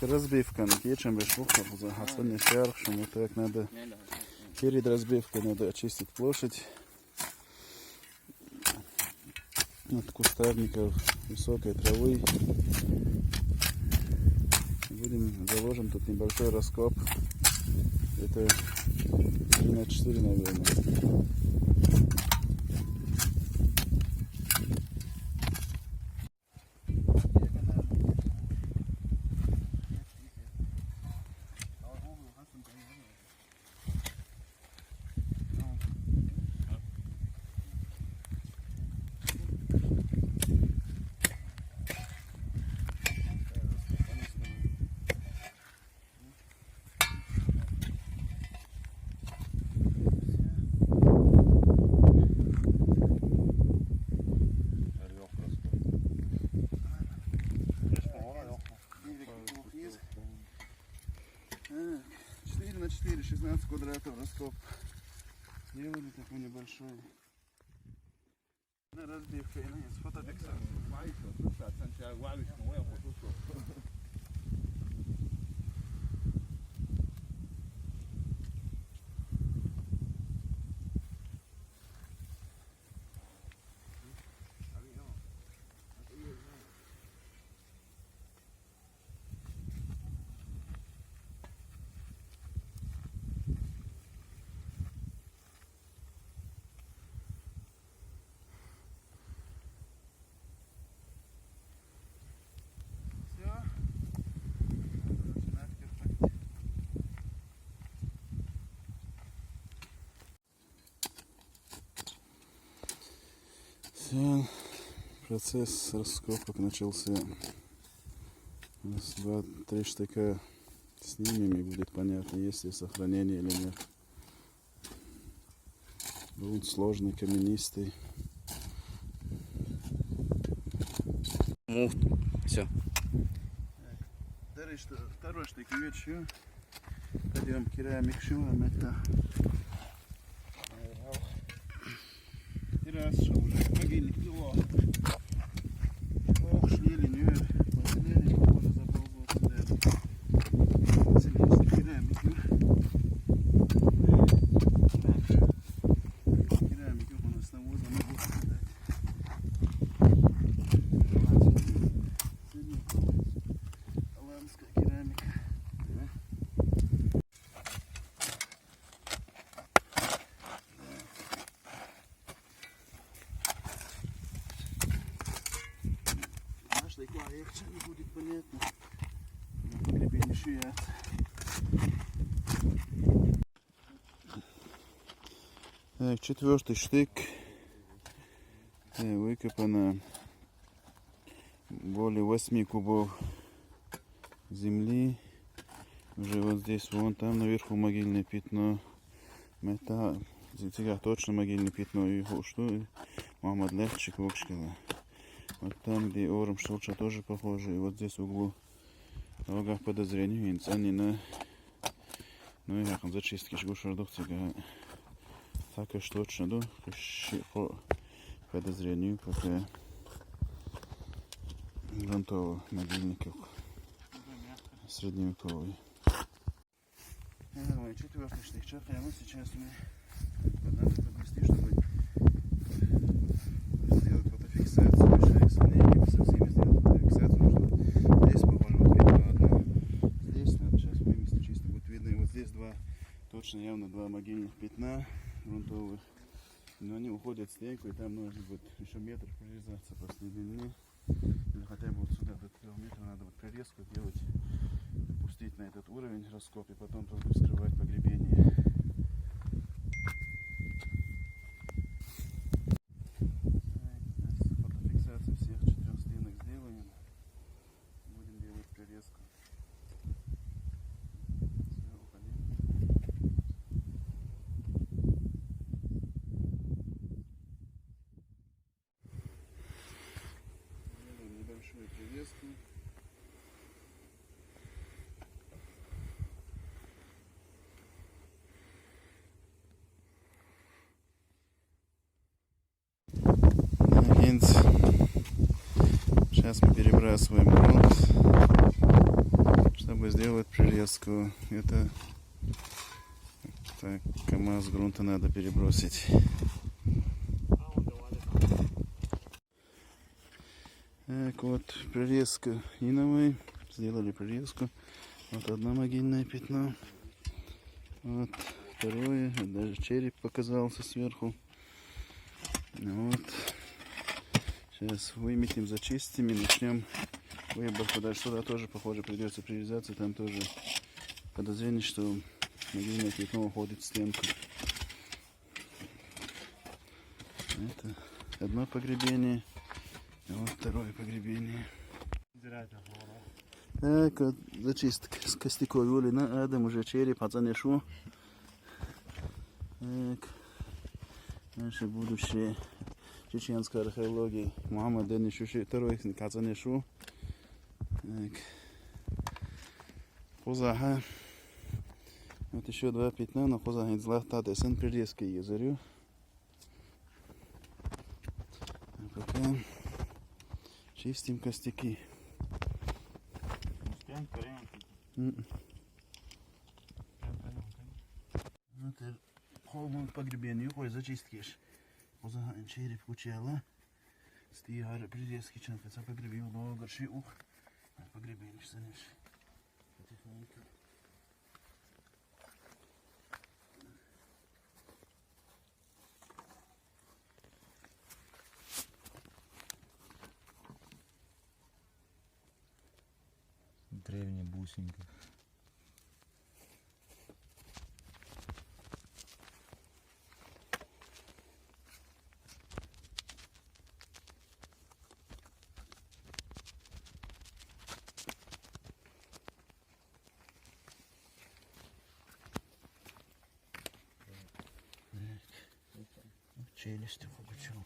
Разбивка. Кетчем без швухов. Особенно шерх, что мы так надо. Перед разбивкой надо очистить площадь от кустарников, высокой травы. Заложим тут небольшой раскоп. Это 3×4, наверное. На 4, 16 квадратов раскоп. Сделали такой небольшой. На разбивка и с фотофиксацией. Все, процесс раскопок начался. Раз, два, три штыка снимем, и будет понятно, есть ли сохранение или нет. Грунт сложный, каменистый. Все. Второй штык вечер. Пойдем керамик шиваем это. Раз, что уже могильник его. Ох, шлили, не последний, похоже, заползут сюда. Целинский керамик. Керамик у нас навоза могу сказать. Голландская керамика. Легче не будет понятно. Гребень шият. Так, четвертый штык. Выкопано более 8 кубов земли. Уже вот здесь, вон там наверху могильное пятно. Это сега точно могильное пятно. И что? Мама легче квокшкала. Вот там, где ором шелча, тоже похоже. И вот здесь в углу в рогах подозрений инсани на ну и как он зачистки шгушардух сега так что точно до по подозрению пока грунтового могильника средневековый. Четвертый штык чакаем. Вот сейчас мы надо подвести, чтобы сделать фотофиксацию. Со всеми сделать фотофиксацию. Нужно здесь похоже вот видно одно. Здесь надо сейчас выместить, чисто будет видно. И вот здесь два, точно явно два могильных пятна грунтовых. Но они уходят в стенку, и там нужно будет еще метр прорезаться после длины. Или хотя бы вот сюда до 3 метров надо вот прорезку делать, пустить на этот уровень раскоп и потом только вскрывать погребение. Фотофиксация всех 4 стенок сделаем. Будем делать прорезку. Все, уходим. Делаем небольшую прорезку. Сейчас мы перебрасываем грунт. сделать прирезку. Это так, КамАЗ грунта надо перебросить. Так вот, прирезка иновой. Сделали прирезку. Вот одно могильное пятно. Вот второе. Даже череп показался сверху. Вот. Сейчас выметим, зачистим и начнем выборку. Дальше сюда тоже, похоже, придется прирезаться. Там тоже подозрение, что могильное пятно уходит в стенку. Это одно погребение. Вот второе погребение. Так вот, зачистка с костяков Юлина. Адам уже череп, оценешу. Так. Наше будущее чеченской археологии. Мухаммад Денишуши, второй оценешу. Так. Хузаха. Вот еще два пятна, но Хузаха злата десен прирезки езарю. Пока чистим костяки. Вот холм погребению, кой зачисткиш. Хузаха череп кучела. Стигар прирезки чанфеца погребил, но горши ух. Погребениш санеш. Потихоньку. Древняя бусинка. Челюсть покачал.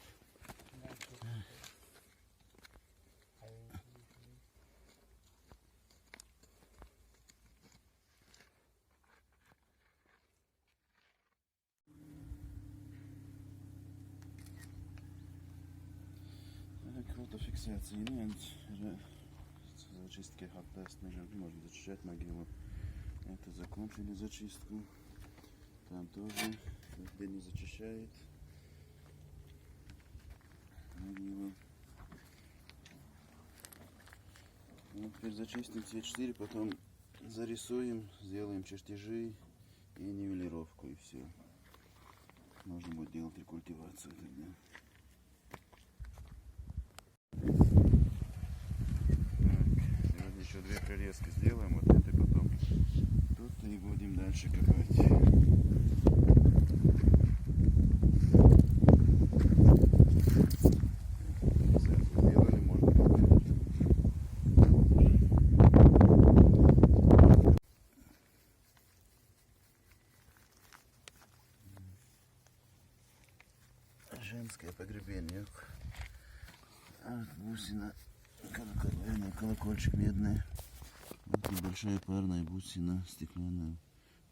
Фотофиксация нет. Зачистки хат-тест можно зачищать могилу. Это закончили зачистку. Там тоже где не зачищает могилу. Вот теперь зачистим все 4, потом зарисуем, сделаем чертежи и нивелировку, и все. Можно будет делать рекультивацию тогда. Сегодня еще 2 прирезки сделаем, вот это потом тут и будем дальше копать. Сделали, можно копать. Женское погребение. Вот бусина, колокольчик медный. Вот небольшая парная бусина стеклянная.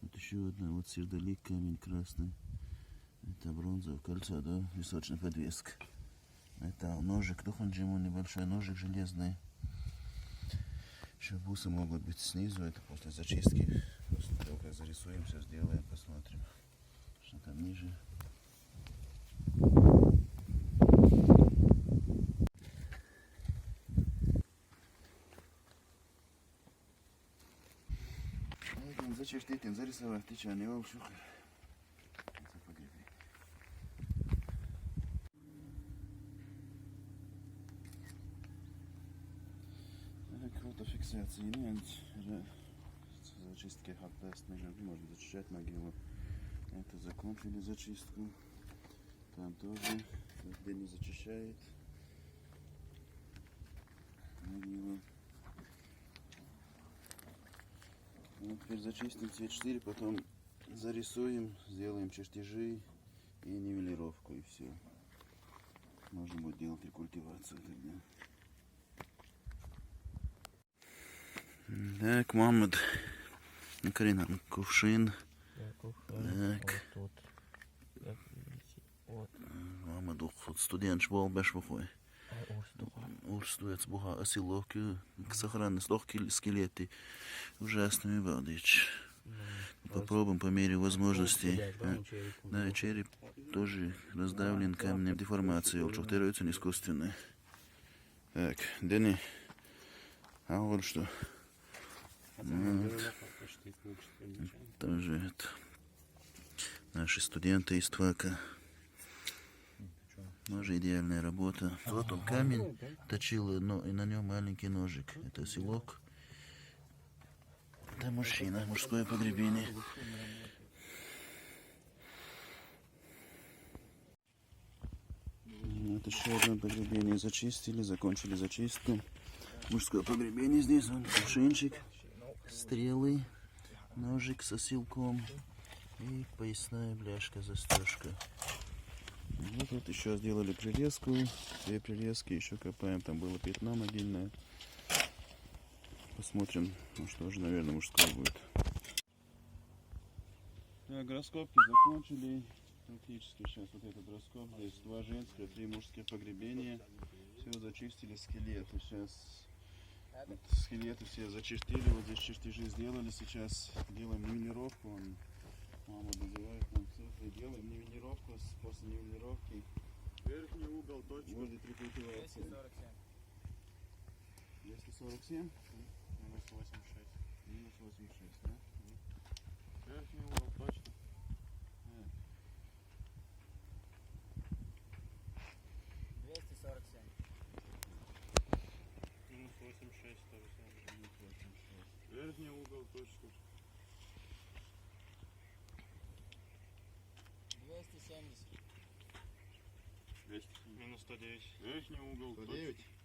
Вот еще одна, вот сердолик, камень красный. Это бронзовое кольцо, да, височная подвеска. Это ножик, туханджиму, небольшой ножик железный. Еще бусы могут быть снизу, это после зачистки. После того, как зарисуем, все сделаем, посмотрим, что там ниже. Зачистить, зарисовать, течение, волшуха. Фотофиксации нет. Зачистки хат-тест можно зачищать могилу. Это закончили зачистку. Там тоже где не зачищает могилу. Вот теперь зачистим все 4, потом зарисуем, сделаем чертежи и нивелировку, и все. Можно будет делать рекультивацию тогда. Так, Мухаммад Карина, кувшин. Так. Вот тут. Мухаммад студент школ беш вухой. Урствует буга осилок, сохранность легкие скелеты. Ужасными балдыч. Попробуем по мере возможностей. Да, череп тоже раздавлен камнем деформации, улчухтеруется искусственно. Так, Дени, а вот что. Тоже это. Наши студенты из ТВАКа. Тоже идеальная работа. Вот он камень точил, но и на нем маленький ножик. Это селок. Это мужчина, мужское погребение. Вот еще одно погребение зачистили, закончили зачистку. Мужское погребение здесь, вон кувшинчик, стрелы, ножик с осилком и поясная бляшка, застежка. Вот тут еще сделали прилеску, 2 прилески, еще копаем, там было пятно могильное. Посмотрим, ну что же, наверное, мужское будет. Так, раскопки закончили. Практически сейчас вот этот раскоп. Здесь 2 женских, 3 мужских погребения. Все зачистили скелеты. Сейчас вот скелеты все зачистили. Вот здесь чертежи сделали. Сейчас делаем нивелировку. Мама называет нам цифры. Делаем нивелировку. После нивелировки верхний угол точно будет рекультивация. 247. Минус 86. Минус 86, да? Верхний угол точно. 247. Минус 86 то же самое. Минус 86. Верхний угол точно. 270. Минус 109. Верхний угол 109. точно.